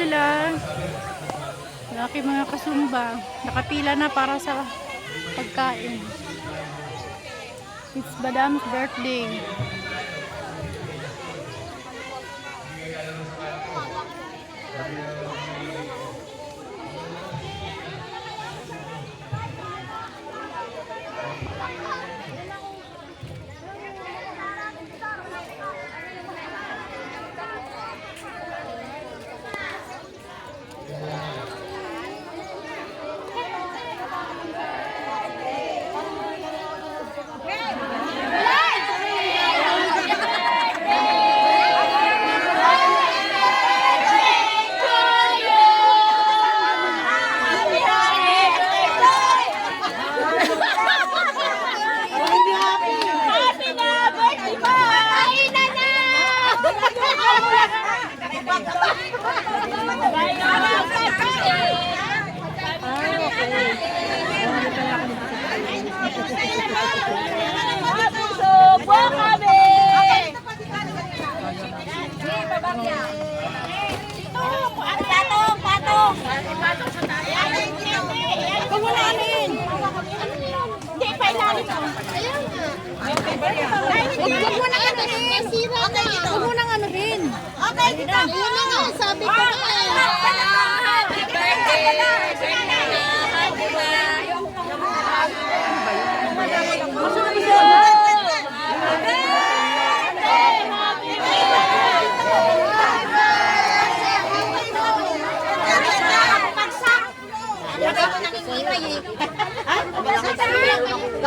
sila. Laki mga kasumba. Nakapila na para sa pagkain. It's Madam's birthday. Sabi ko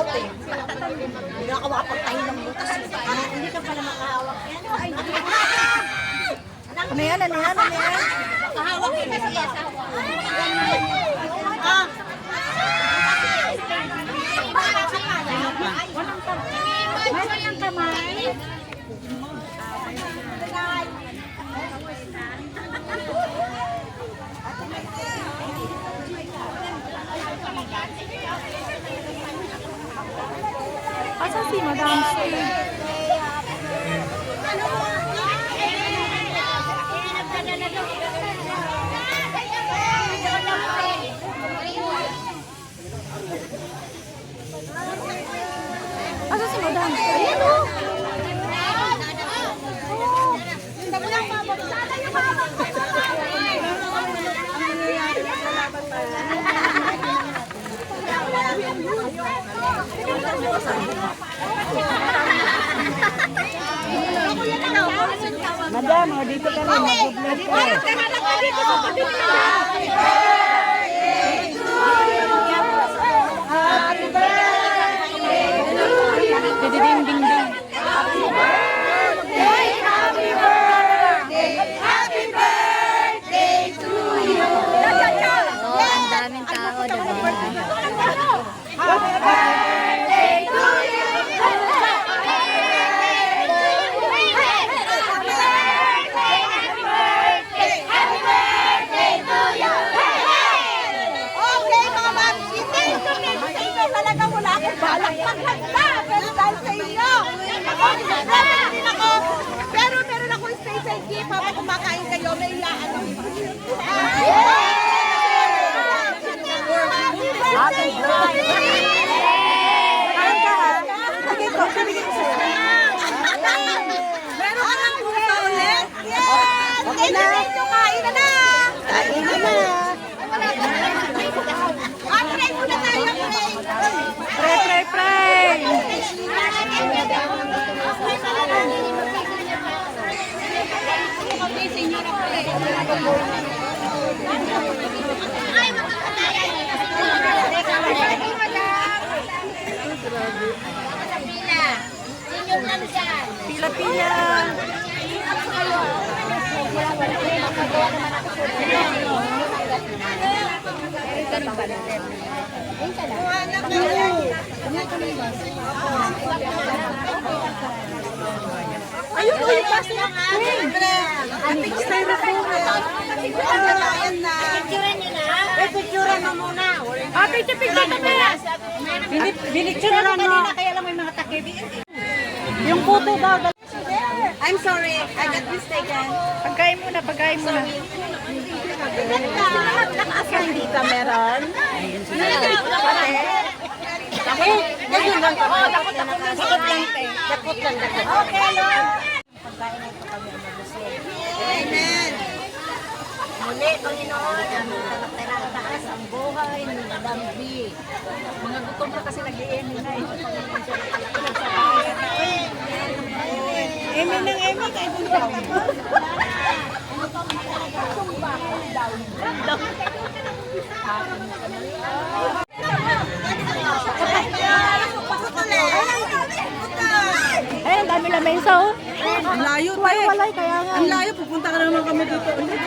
happy Hindi ka makapagtahin ng butas. Hindi ka pala makahawak yan. Ano yan? Ano yan? Ano yan? Makahawak yan kasi asawa. Walang kamay. Asan si Madam Steve? Asan si Madam Steve? Ayan o! Madam, dito ka na. Happy birthday to you. Ding ding ding. Happy birthday, happy birthday, happy birthday to you. Oh, ang daming tao, diba? Happy birthday to you. Okay, mga mami, talaga wala akong balak maghanda. Pero dahil sa inyo, pero meron ako special gift habang kumakain kayo, may ilaan ako. Happy birthday! Meron ka ng puso ulit? Yes! Okay na! Kain na na! Kain na na! Pray muna tayo, pray! Pray, pray, pray! Pila-pila! Ayun, yung paso ng akin. Picture na po. Picture nyo na. Picture mo muna. Picture na pala! Binicture na Kanina kaya lang may mga takip. Yung puto daw. I'm sorry, I got mistaken. Pagkain muna, pagkain muna. Hindi ka meron? Ganyan lang. Dakot lang. Dakot lang. Okay, Lord. Pagkain ito kami ang mabusin. Amen. Muli, Panginoon, ang taas ang buhay ng lambi. Mga gutom na kasi nag-i-emi na ito. Emi ng emi, kayo doon daw. Eh, ang dami na mesa, oh. Ang layo, Walay, kaya nga. Ang layo, pupunta ka na naman kami dito ulit.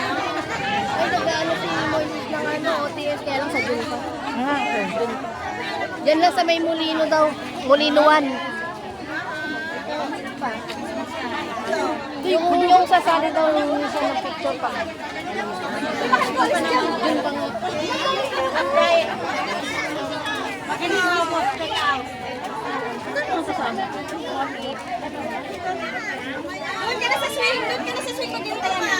Ay, nag-ano si Moises ng ano, OTS, kaya lang sa Junpa. Ah, okay. Diyan lang sa may Molino daw, Molinoan. Yung sasali daw yung sa picture pa. Yun pa nga. Doon ka na sa swing, maghintay na.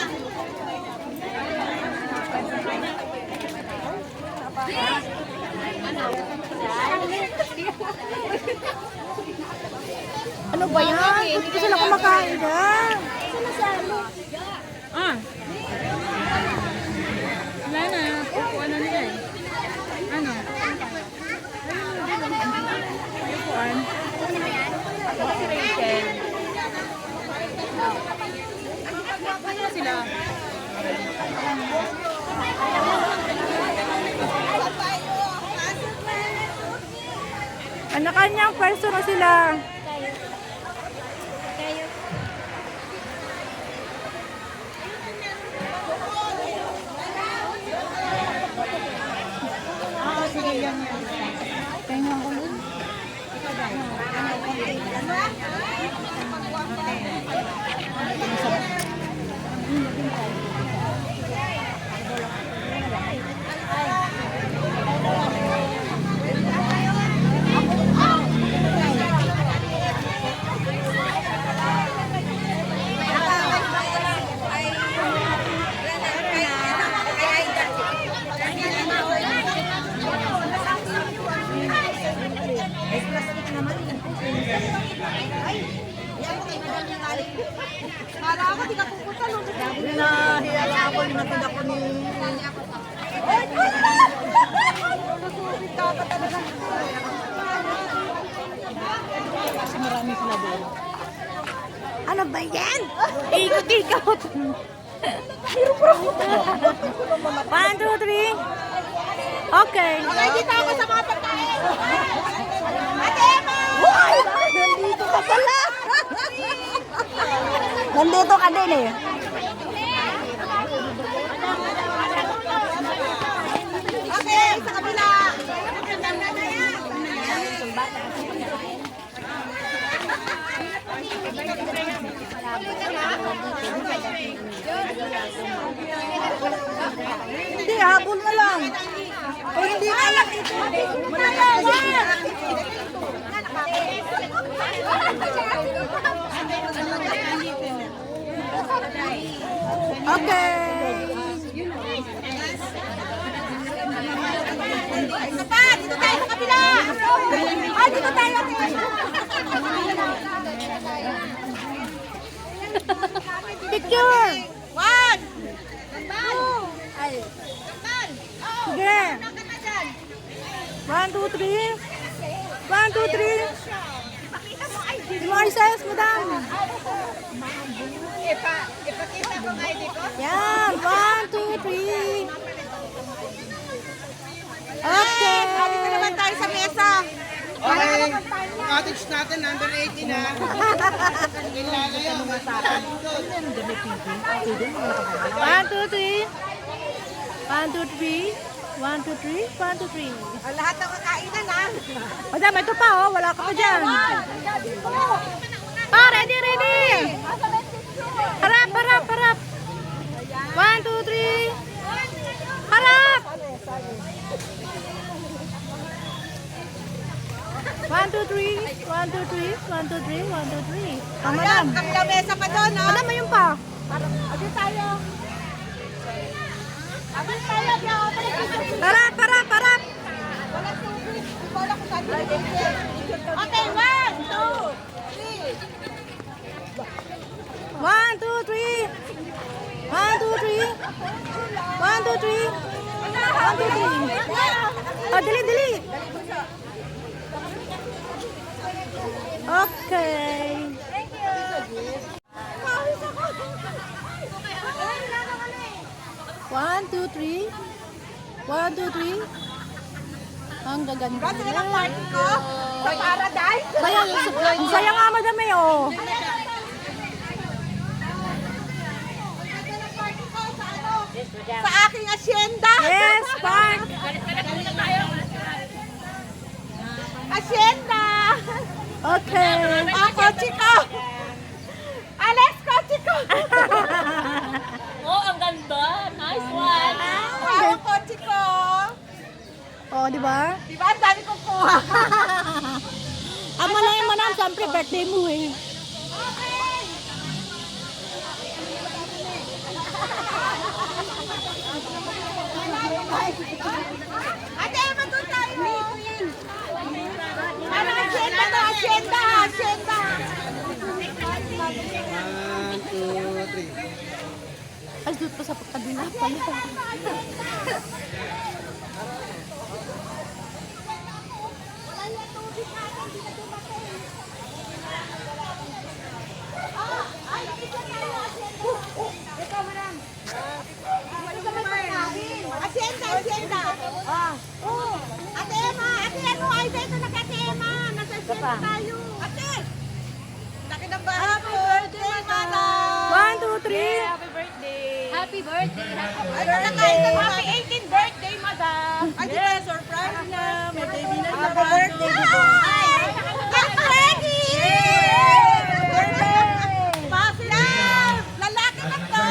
Ano ba yan? Ba't ko sila kumakain na? Ah. Wala na. Kukuha na nila eh. Ano? Kukuhan. Si Rachel. Ano sila? Anak-anyang person na sila. Tingnan ko nun. Kala ako, di ka pupunta. Nahiya lang ako, natid ako ni... Lulusubit ka pa talaga. Kasi marami sila doon. Ano ba yan? Ikot-ikot. 1, 2, 3. Okay. Okay, dito ako sa mga pagkain. Ate Emma! Uy! Nandito ka pala! Nandito ka din eh. Okay, sa kabila. Hindi, habol na lang. O hindi ka lang ito. Okay. Isa pa, dito tayo sa kabila. Ah, dito tayo. Picture. 1, 2, Sige. 1, 2, 3. 1, 2, 3. Si Moises, madam. ipakita ko nga ID ko. Yan. 1, 2, 3. Okay. Dito naman tayo sa mesa. Okay, yung cottage natin, number 18 na. Ilalayo. 1, 2, 3. 1, 2, 3. 1, 2, 3. 1, 2, 3. Ang lahat ng kakainan ha. Madam, ito pa oh. Wala ka pa dyan. Oh, ready, ready. Harap, harap, harap. 1, 2, 3. Harap. 1, 2, 3. 1, 2, 3. 1, 2, 3. 1, 2, 3. Oh, madam. Ang lamesa pa doon ha. Madam, ayun pa. Adi tayo. Parap, parap, parap. Okay, 1, 2, 3. 1, 2, 3. 1, 2, 3. 1, 2, 3. Oh, dali, dali. Okay. One, two, three. 1, 2, 3. Ang gaganda. Kasi ng party ko, sa paradise. Saya nga madami, oh. Sa aking asyenda. Yes, park. Asyenda. Okay. Ang kotse ko. Alex, kotse ko. Oh, ang ganda. Nice one. Ang kotse ko. Oh, di ba? Diba, ang dami kong kuha. Ang malay mo na, siyempre birthday mo eh. Ate, Emma, doon tayo. Ano, asyenda na, asyenda, asyenda. 1, 2, 3. Ay, doon pa sa pagkadula pala. Asyenda, asyenda. Ate Emma, ate ano, ay dito na Ate Emma. Nasa asyenda tayo. Ate! Laki ng bahay. Happy birthday, Mama! 1, 2, 3. Happy birthday. Happy birthday. Ano na kayo? Happy 18th birthday, Madam! Ay, di ba, surprise na. May baby na sa birthday. Get ready! Positive! Lalaki na to!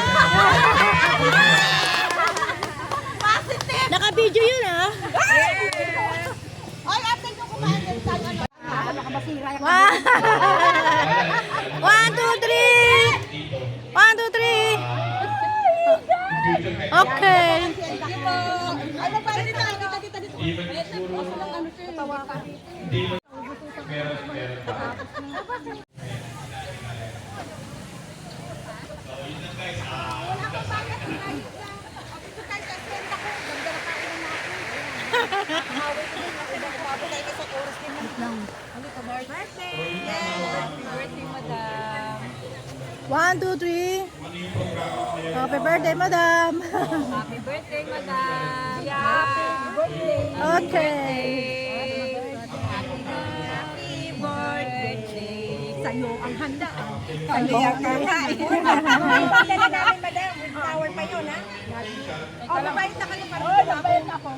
Positive! Naka-video yun ah. Ay, ate, kung kumain din tayo, ano? 1, 2, 3. 1, 2, 3. Okay. Ano pa rin tayo? Dito, dito. One, two, three. Happy birthday, madam. Happy birthday, madam. Happy birthday. Okay. Happy birthday sa'yo ang handa. Sa'yo ang kakain. Pagdala namin, madam. With flower pa yun, ha? O, mabait na kayo pa rin. Oo, mabait ako.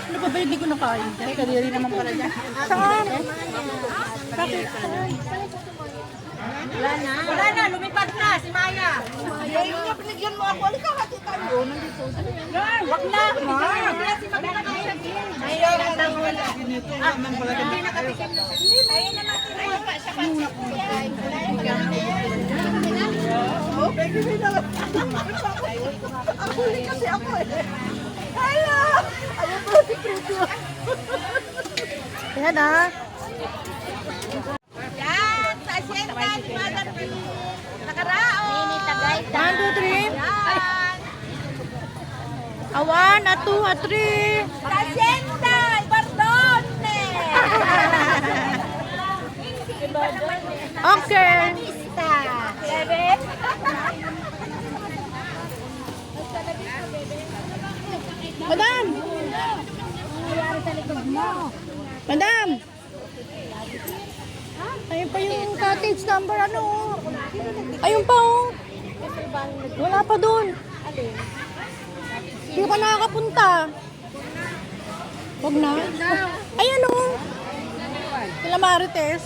Ano ba ba hindi ko nakain? Kasi kadiri naman pala dyan. Saan? Bakit? Wala na, lumipad na si Maya. Yung nga pinigyan mo ako, alika hati tayo. Nandito. Wag na. Wag na si Maya. Maya na lang wala. Hindi na kami. Tayo na natin. Ako kasi ako eh. Hello! Ayun po si Prito. Ayan ah. Yan! Sa asyenda ni Madam Prito. Nakaraon! 1, 2, 3. Yan! A 1, a 2, a 3. Sa asyenda! Ibardone! Okay. Seven? Madam! Madam! Ayun pa yung cottage number ano. Ayun pa oh. Wala pa dun. Hindi pa nakakapunta. Huwag na. Ayan oh. Sila Marites.